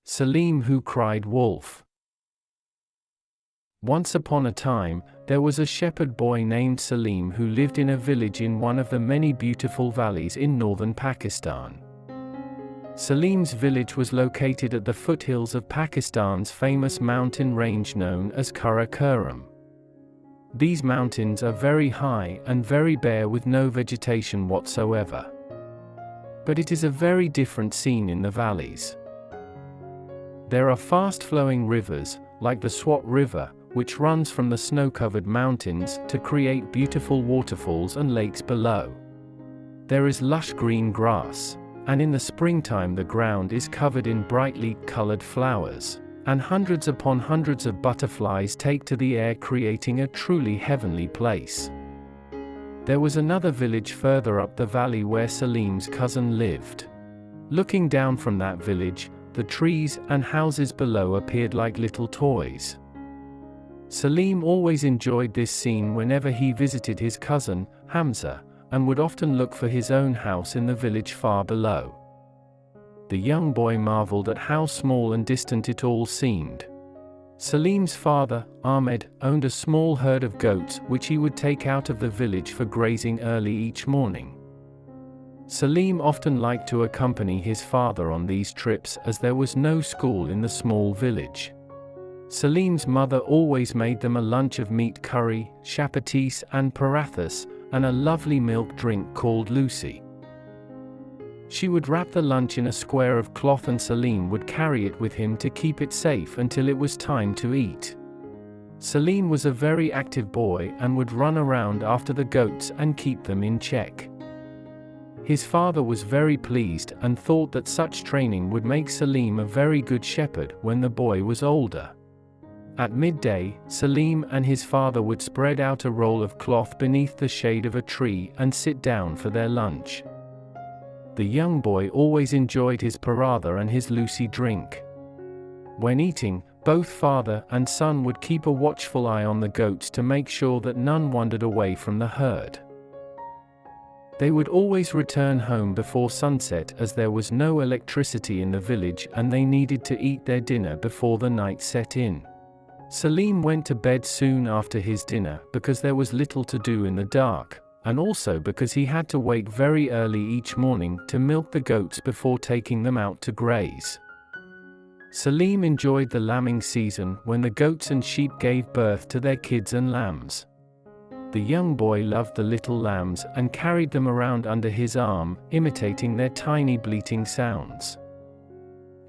Salim who cried wolf. Once upon a time, there was a shepherd boy named Salim who lived in a village in one of the many beautiful valleys in northern Pakistan. Salim's village was located at the foothills of Pakistan's famous mountain range known as Karakoram. These mountains are very high and very bare with no vegetation whatsoever. But it is a very different scene in the valleys. There are fast-flowing rivers, like the Swat River, which runs from the snow-covered mountains to create beautiful waterfalls and lakes below. There is lush green grass, and in the springtime the ground is covered in brightly colored flowers, and hundreds upon hundreds of butterflies take to the air, creating a truly heavenly place. There was another village further up the valley where Salim's cousin lived. Looking down from that village, the trees and houses below appeared like little toys. Salim always enjoyed this scene whenever he visited his cousin, Hamza, and would often look for his own house in the village far below. The young boy marveled at how small and distant it all seemed. Salim's father, Ahmed, owned a small herd of goats which he would take out of the village for grazing early each morning. Salim often liked to accompany his father on these trips as there was no school in the small village. Salim's mother always made them a lunch of meat curry, chapatis and parathas, and a lovely milk drink called Lucy. She would wrap the lunch in a square of cloth and Salim would carry it with him to keep it safe until it was time to eat. Salim was a very active boy and would run around after the goats and keep them in check. His father was very pleased and thought that such training would make Salim a very good shepherd when the boy was older. At midday, Salim and his father would spread out a roll of cloth beneath the shade of a tree and sit down for their lunch. The young boy always enjoyed his paratha and his Lucy drink. When eating, both father and son would keep a watchful eye on the goats to make sure that none wandered away from the herd. They would always return home before sunset as there was no electricity in the village and they needed to eat their dinner before the night set in. Salim went to bed soon after his dinner because there was little to do in the dark, and also because he had to wake very early each morning to milk the goats before taking them out to graze. Salim enjoyed the lambing season when the goats and sheep gave birth to their kids and lambs. The young boy loved the little lambs and carried them around under his arm, imitating their tiny bleating sounds.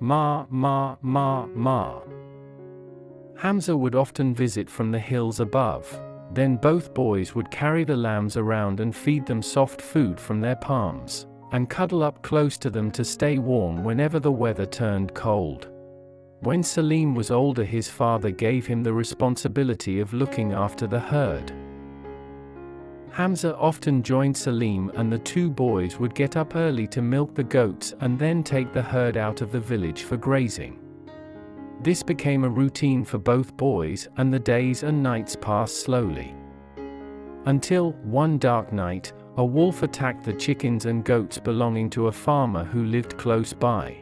Ma, ma, ma, ma. Hamza would often visit from the hills above. Then both boys would carry the lambs around and feed them soft food from their palms, and cuddle up close to them to stay warm whenever the weather turned cold. When Salim was older, his father gave him the responsibility of looking after the herd. Hamza often joined Salim and the two boys would get up early to milk the goats and then take the herd out of the village for grazing. This became a routine for both boys and the days and nights passed slowly. Until, one dark night, a wolf attacked the chickens and goats belonging to a farmer who lived close by.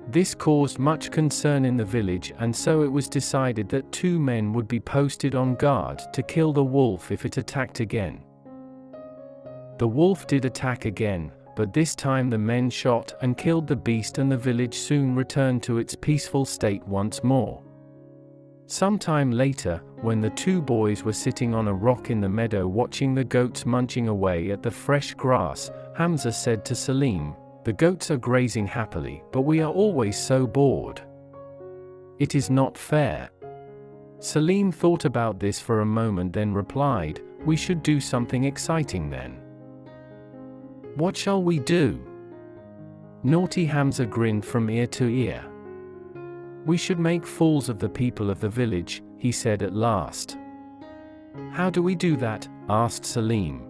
This caused much concern in the village and so it was decided that 2 men would be posted on guard to kill the wolf if it attacked again. The wolf did attack again, but this time the men shot and killed the beast and the village soon returned to its peaceful state once more. Sometime later, when the 2 boys were sitting on a rock in the meadow watching the goats munching away at the fresh grass, Hamza said to Salim, "The goats are grazing happily, but we are always so bored. It is not fair." Salim thought about this for a moment then replied, "We should do something exciting then." "What shall we do?" Naughty Hamza grinned from ear to ear. "We should make fools of the people of the village," he said at last. "How do we do that?" asked Salim.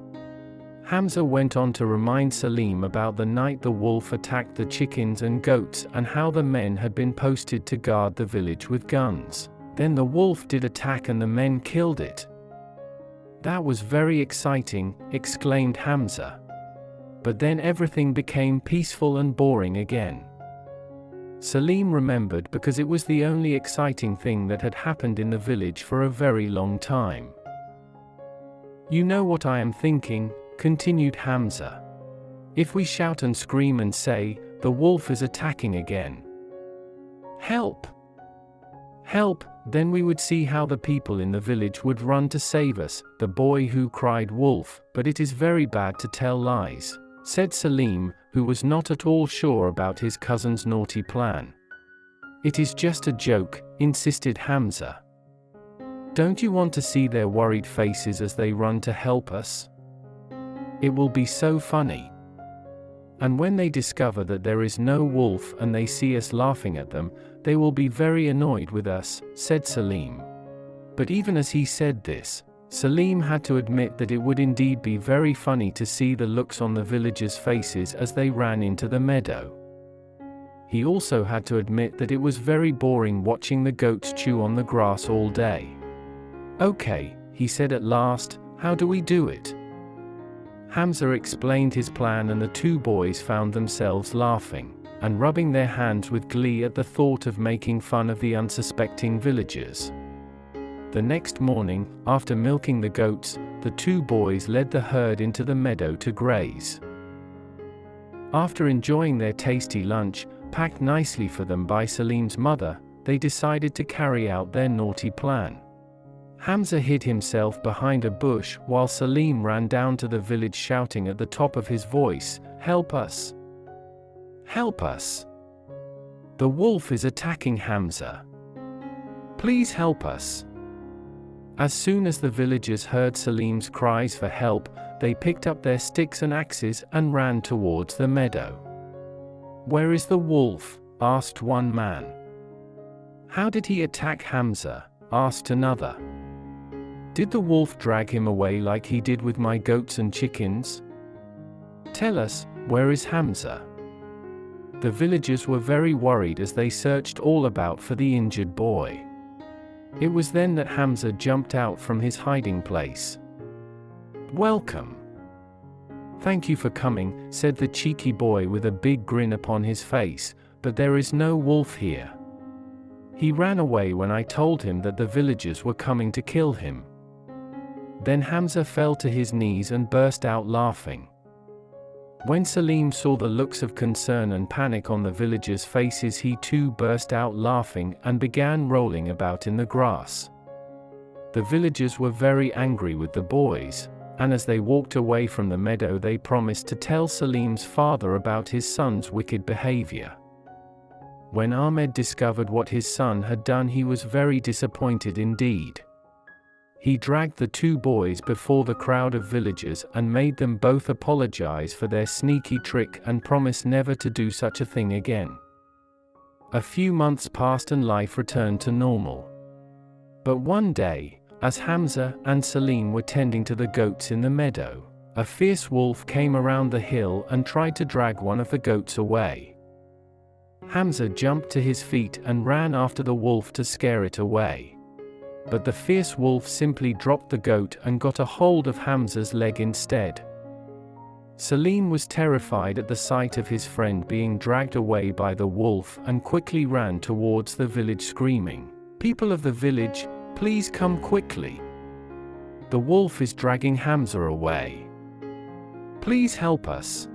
Hamza went on to remind Salim about the night the wolf attacked the chickens and goats and how the men had been posted to guard the village with guns. Then the wolf did attack and the men killed it. "That was very exciting," exclaimed Hamza. But then everything became peaceful and boring again. Salim remembered because it was the only exciting thing that had happened in the village for a very long time. "You know what I am thinking," continued Hamza. "If we shout and scream and say, 'The wolf is attacking again. Help! Help!' then we would see how the people in the village would run to save us, the boy who cried wolf. But it is very bad to tell lies," said Salim, who was not at all sure about his cousin's naughty plan. "It is just a joke," insisted Hamza. "Don't you want to see their worried faces as they run to help us? It will be so funny. And when they discover that there is no wolf and they see us laughing at them, they will be very annoyed with us," said Salim. But even as he said this, Salim had to admit that it would indeed be very funny to see the looks on the villagers' faces as they ran into the meadow. He also had to admit that it was very boring watching the goats chew on the grass all day. "Okay," he said at last, "how do we do it?" Hamza explained his plan, and the two boys found themselves laughing and rubbing their hands with glee at the thought of making fun of the unsuspecting villagers. The next morning, after milking the goats, the two boys led the herd into the meadow to graze. After enjoying their tasty lunch, packed nicely for them by Salim's mother, they decided to carry out their naughty plan. Hamza hid himself behind a bush while Salim ran down to the village shouting at the top of his voice, "Help us! Help us! The wolf is attacking Hamza! Please help us!" As soon as the villagers heard Salim's cries for help, they picked up their sticks and axes and ran towards the meadow. "Where is the wolf?" asked one man. "How did he attack Hamza?" asked another. "Did the wolf drag him away like he did with my goats and chickens? Tell us, where is Hamza?" The villagers were very worried as they searched all about for the injured boy. It was then that Hamza jumped out from his hiding place. "Welcome. Thank you for coming," said the cheeky boy with a big grin upon his face, "but there is no wolf here. He ran away when I told him that the villagers were coming to kill him." Then Hamza fell to his knees and burst out laughing. When Salim saw the looks of concern and panic on the villagers' faces, he too burst out laughing and began rolling about in the grass. The villagers were very angry with the boys, and as they walked away from the meadow they promised to tell Salim's father about his son's wicked behavior. When Ahmed discovered what his son had done, he was very disappointed indeed. He dragged the two boys before the crowd of villagers and made them both apologize for their sneaky trick and promise never to do such a thing again. A few months passed and life returned to normal. But one day, as Hamza and Salim were tending to the goats in the meadow, a fierce wolf came around the hill and tried to drag one of the goats away. Hamza jumped to his feet and ran after the wolf to scare it away. But the fierce wolf simply dropped the goat and got a hold of Hamza's leg instead. Salim was terrified at the sight of his friend being dragged away by the wolf and quickly ran towards the village screaming, "People of the village, please come quickly. The wolf is dragging Hamza away. Please help us."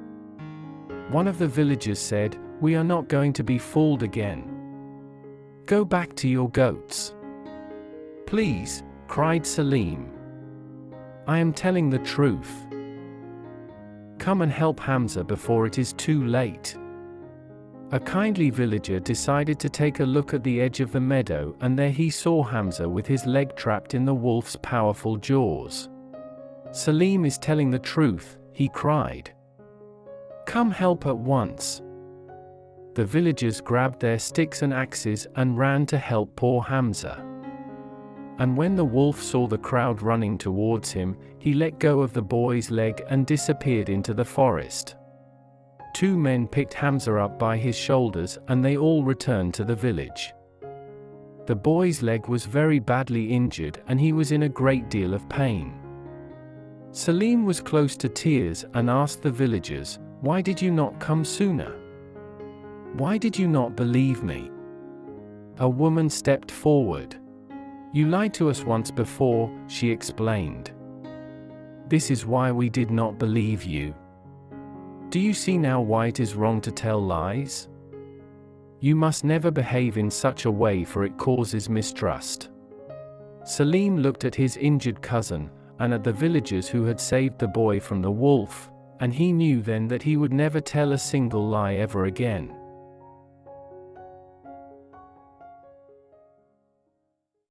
One of the villagers said, "We are not going to be fooled again. Go back to your goats." "Please," cried Salim. "I am telling the truth. Come and help Hamza before it is too late." A kindly villager decided to take a look at the edge of the meadow, and there he saw Hamza with his leg trapped in the wolf's powerful jaws. "Salim is telling the truth," he cried. "Come help at once." The villagers grabbed their sticks and axes and ran to help poor Hamza. And when the wolf saw the crowd running towards him, he let go of the boy's leg and disappeared into the forest. Two men picked Hamza up by his shoulders and they all returned to the village. The boy's leg was very badly injured and he was in a great deal of pain. Salim was close to tears and asked the villagers, "Why did you not come sooner? Why did you not believe me?" A woman stepped forward. "You lied to us once before," she explained. "This is why we did not believe you. Do you see now why it is wrong to tell lies? You must never behave in such a way, for it causes mistrust." Salim looked at his injured cousin, and at the villagers who had saved the boy from the wolf, and he knew then that he would never tell a single lie ever again.